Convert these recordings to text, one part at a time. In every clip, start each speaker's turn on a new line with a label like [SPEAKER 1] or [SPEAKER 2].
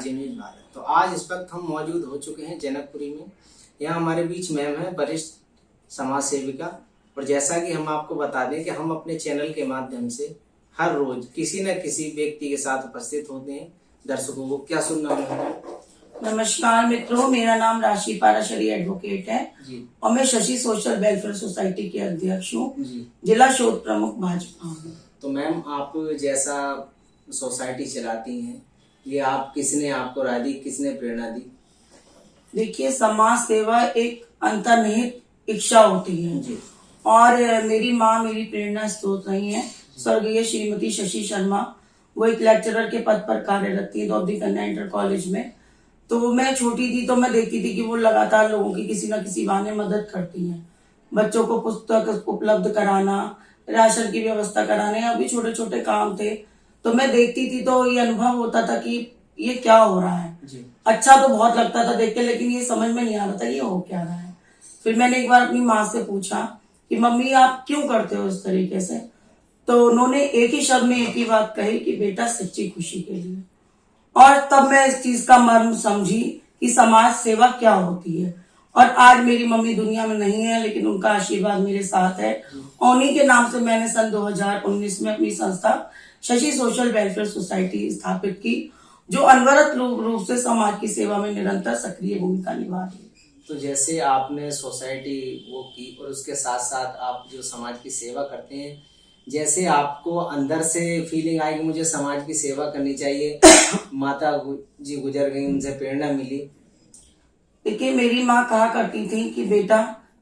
[SPEAKER 1] RJ news Bharat. तो आज इस वक्त हम मौजूद हो चुके हैं जनकपुरी में। यहाँ हमारे बीच मैम है, वरिष्ठ समाज सेविका। और जैसा कि हम आपको बता दें कि हम अपने चैनल के माध्यम से हर रोज किसी न किसी व्यक्ति के साथ उपस्थित होते हैं। दर्शकों को क्या सुनना है।
[SPEAKER 2] नमस्कार मित्रों, मेरा नाम राशि पाराशरी एडवोकेट है
[SPEAKER 1] जी।
[SPEAKER 2] और मैं शशि सोशल वेलफेयर सोसाइटी के अध्यक्ष हूँ,
[SPEAKER 1] जी।
[SPEAKER 2] जिला शोध प्रमुख भाजपा हूँ।
[SPEAKER 1] तो मैम, आप जैसा सोसाइटी चलाती हैं, ये आप किसने आपको राय दी, किसने प्रेरणा दी?
[SPEAKER 2] देखिए, समाज सेवा एक अंतर्निहित इच्छा होती है
[SPEAKER 1] जी।
[SPEAKER 2] और मेरी माँ मेरी प्रेरणा स्रोत रही है, स्वर्गीय श्रीमती शशि शर्मा। वो एक लेक्चरर के पद पर कार्यरत थी द्रौपदी कन्या इंटर कॉलेज में। तो मैं छोटी थी तो मैं देखती थी कि वो लगातार लोगों की किसी न किसी बहाने मदद करती हैं। बच्चों को पुस्तक उपलब्ध कराना, राशन की व्यवस्था कराने, या भी छोटे छोटे काम थे। तो मैं देखती थी तो ये अनुभव होता था कि ये क्या हो रहा है।
[SPEAKER 1] जी।
[SPEAKER 2] अच्छा तो बहुत लगता था देख के, लेकिन ये समझ में नहीं आ रहा था ये हो क्या रहा है। फिर मैंने एक बार अपनी माँ से पूछा कि मम्मी आप क्यों करते हो इस तरीके से? तो उन्होंने एक ही शब्द में एक ही बात कही कि बेटा सच्ची खुशी के लिए। और तब मैं इस चीज का मर्म समझी कि समाज सेवा क्या होती है। और आज मेरी मम्मी दुनिया में नहीं है, लेकिन उनका आशीर्वाद मेरे साथ है। उन्हीं के नाम से मैंने सन 2019 में अपनी संस्था शशि सोशल वेलफेयर सोसाइटी स्थापित की, जो अनवरत रूप से समाज की सेवा में निरंतर सक्रिय भूमिका निभा रही है।
[SPEAKER 1] तो जैसे आपने सोसाइटी वो की और उसके साथ साथ आप जो समाज की सेवा करते हैं, जैसे आपको अंदर से फीलिंग आई कि मुझे समाज की सेवा करनी चाहिए, माता जी गुजर गई, उनसे प्रेरणा मिली।
[SPEAKER 2] देखिए, मेरी माँ कहा करती थी कि बेटा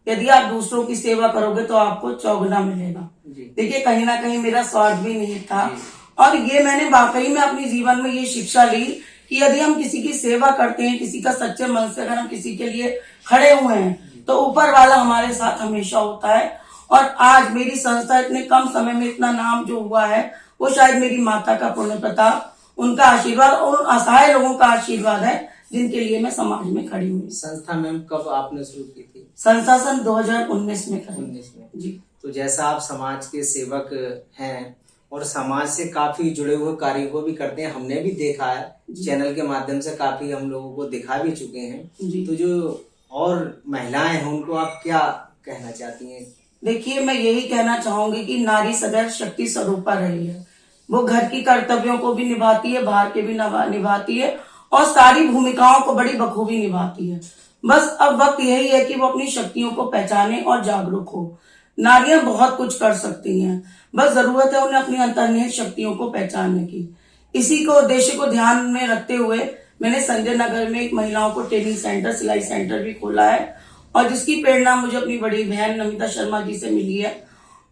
[SPEAKER 2] यदि आप दूसरों की सेवा करोगे तो आपको चौगुना मिलेगा। देखिए, कहीं ना कहीं मेरा स्वार्थ भी नहीं था। और ये मैंने वाकई में अपने जीवन में ये शिक्षा ली कि यदि हम किसी की सेवा करते हैं, किसी का सच्चे मन से अगर हम किसी के लिए खड़े हुए हैं, तो ऊपर वाला हमारे साथ हमेशा होता है। और आज मेरी संस्था इतने कम समय में इतना नाम जो हुआ है, वो शायद मेरी माता का पुण्य प्रताप, उनका आशीर्वाद और उन असहाय लोगों का आशीर्वाद है जिनके लिए मैं समाज में खड़ी हुई।
[SPEAKER 1] संस्था मैम कब आपने शुरू की थी?
[SPEAKER 2] संस्था सन 2019 में खड़ी।
[SPEAKER 1] 19 में।
[SPEAKER 2] जी।
[SPEAKER 1] तो जैसा आप समाज के सेवक हैं और समाज से काफी जुड़े हुए कार्य को भी करते हैं, हमने भी देखा है चैनल के माध्यम से, काफी हम लोगों को दिखा भी चुके हैं। तो जो और महिलाएं हैं उनको आप क्या कहना चाहती हैं?
[SPEAKER 2] देखिए, मैं यही कहना चाहूंगी कि नारी सदैव शक्ति स्वरूपा रही है। वो घर की कर्तव्यों को भी निभाती है, बाहर के भी निभाती है और सारी भूमिकाओं को बड़ी बखूबी निभाती है। बस अब वक्त यही है कि वो अपनी शक्तियों को पहचाने और जागरूक हो। नारियां बहुत कुछ कर सकती हैं, बस जरूरत है उन्हें अपनी अंतर्निहित शक्तियों को पहचानने की। इसी को उद्देश्य को ध्यान में रखते हुए मैंने संजय नगर में एक महिलाओं को ट्रेनिंग सेंटर, सिलाई सेंटर भी खोला है, और जिसकी प्रेरणा मुझे अपनी बड़ी बहन नमिता शर्मा जी से मिली है।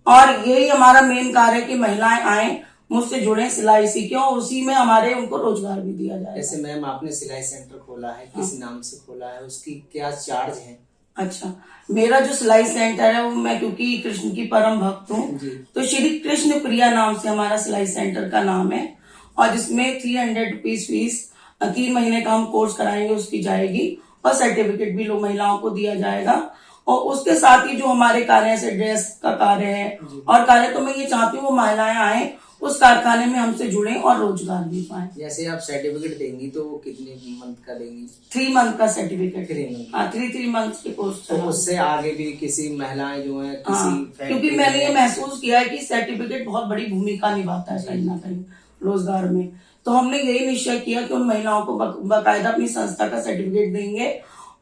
[SPEAKER 2] और यही हमारा मेन कार्य है कि महिलाएं आए, मुझसे जुड़े, सिलाई सीखें और उसी में हमारे उनको रोजगार भी दिया जाए।
[SPEAKER 1] जैसे मैम आपने सिलाई सेंटर खोला है, किस नाम से खोला है, उसकी क्या चार्ज है?
[SPEAKER 2] अच्छा, मेरा जो सिलाई सेंटर है वो, मैं क्योंकि कृष्ण की परम भक्त हूँ, तो श्री कृष्ण प्रिया नाम से हमारा सिलाई सेंटर का नाम है। और जिसमें 300 रुपीज फीस 3 महीने का हम कोर्स कराएंगे उसकी जाएगी, और सर्टिफिकेट भी लोग महिलाओं को दिया जाएगा। और उसके साथ ही जो हमारे कार्य है, ड्रेस का कार्य है और कार्य, तो मैं ये चाहती हूँ वो महिलाएं आए, उस कारखाने में हमसे जुड़े और रोजगार भी पाए।
[SPEAKER 1] जैसे आप सर्टिफिकेट देंगी तो वो कितने मंथ का देंगी?
[SPEAKER 2] 3 मंथ का सर्टिफिकेट।
[SPEAKER 1] 3
[SPEAKER 2] मंथ के कोर्स।
[SPEAKER 1] तो उससे आगे भी किसी महिलाएं जो है
[SPEAKER 2] क्योंकि मैंने ये महसूस किया है कि सर्टिफिकेट बहुत बड़ी भूमिका निभाता है कहीं ना कहीं रोजगार में। तो हमने यही निश्चय किया कि उन महिलाओं को बाकायदा अपनी संस्था का सर्टिफिकेट देंगे,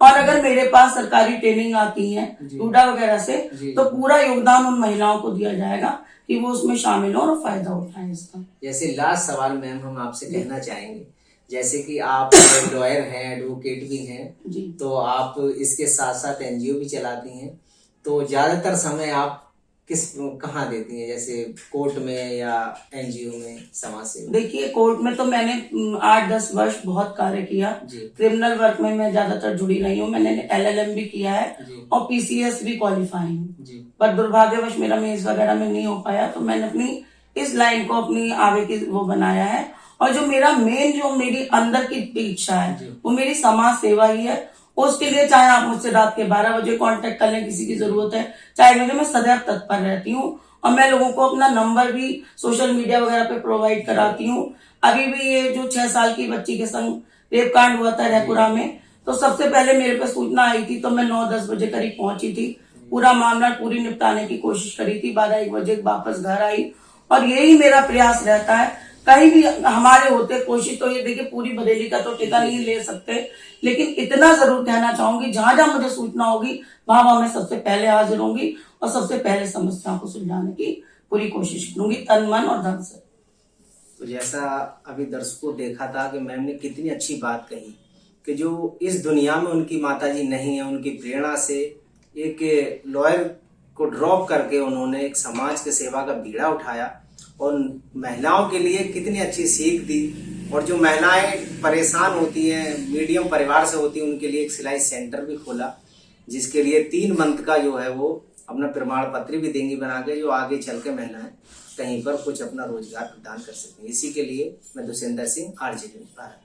[SPEAKER 2] और अगर मेरे पास सरकारी ट्रेनिंग आती है टूडा वगैरह से, तो पूरा योगदान उन महिलाओं को दिया जाएगा कि वो उसमें शामिल हो और फायदा उठाएं इसका।
[SPEAKER 1] जैसे लास्ट सवाल मैम हम आपसे कहना चाहेंगे, जैसे कि आप लॉयर हैं, एडवोकेट भी हैं, तो आप इसके साथ साथ एनजीओ भी चलाती हैं, तो ज्यादातर समय आप कहाँ देती हैं, जैसे कोर्ट में या एनजीओ में समाज सेवा?
[SPEAKER 2] देखिए, कोर्ट में तो मैंने 8-10 वर्ष बहुत कार्य किया। क्रिमिनल वर्क में मैं ज्यादातर जुड़ी रही हूँ। मैंने LLM भी किया है और PCS भी क्वालिफाई हूँ, पर दुर्भाग्यवश मेरा मेंस वगैरह में नहीं हो पाया, तो मैंने अपनी इस लाइन को अपनी आगे की वो बनाया है। और जो मेरा मेन, जो मेरी अंदर की इच्छा है, वो मेरी समाज सेवा ही है। उसके लिए चाहे आप मुझसे रात के 12 बजे कांटेक्ट कर लें, किसी की जरूरत है, चाहे मैं सदैव तत्पर रहती हूँ। और मैं लोगों को अपना नंबर भी सोशल मीडिया वगैरह पे प्रोवाइड कराती हूँ। अभी भी ये जो 6 साल की बच्ची के संग रेप कांड हुआ था रायपुरा में, तो सबसे पहले मेरे पे सूचना आई थी, तो मैं 9-10 बजे करीब पहुंची थी, पूरा मामला पूरी निपटाने की कोशिश करी थी, 12-1 बजे वापस घर आई। और यही मेरा प्रयास रहता है, कहीं भी हमारे होते कोशिश तो ये देखिए, पूरी बरेली का तो ठेका नहीं ले सकते, लेकिन इतना जरूर कहना चाहूंगी, जहां जहां मुझे सूचना होगी वहां मैं सबसे पहले हाजिर होंगी और सबसे पहले समस्याओं को सुलझाने की पूरी कोशिश करूंगी, तन मन और धन से।
[SPEAKER 1] तो जैसा अभी दर्शकों देखा था कि मैम ने कितनी अच्छी बात कही कि जो इस दुनिया में उनकी माताजी नहीं है, उनकी प्रेरणा से एक लॉयर को ड्रॉप करके उन्होंने एक समाज के सेवा का बीड़ा उठाया और महिलाओं के लिए कितनी अच्छी सीख दी। और जो महिलाएं परेशान होती हैं, मीडियम परिवार से होती हैं, उनके लिए एक सिलाई सेंटर भी खोला, जिसके लिए 3 मंथ का जो है वो अपना प्रमाण पत्र भी देंगी बना के, जो आगे चल के महिलाएं कहीं पर कुछ अपना रोजगार प्रदान कर सकती हैं। इसी के लिए मैं दुष्यंत सिंह, RJ न्यूज़ भारत।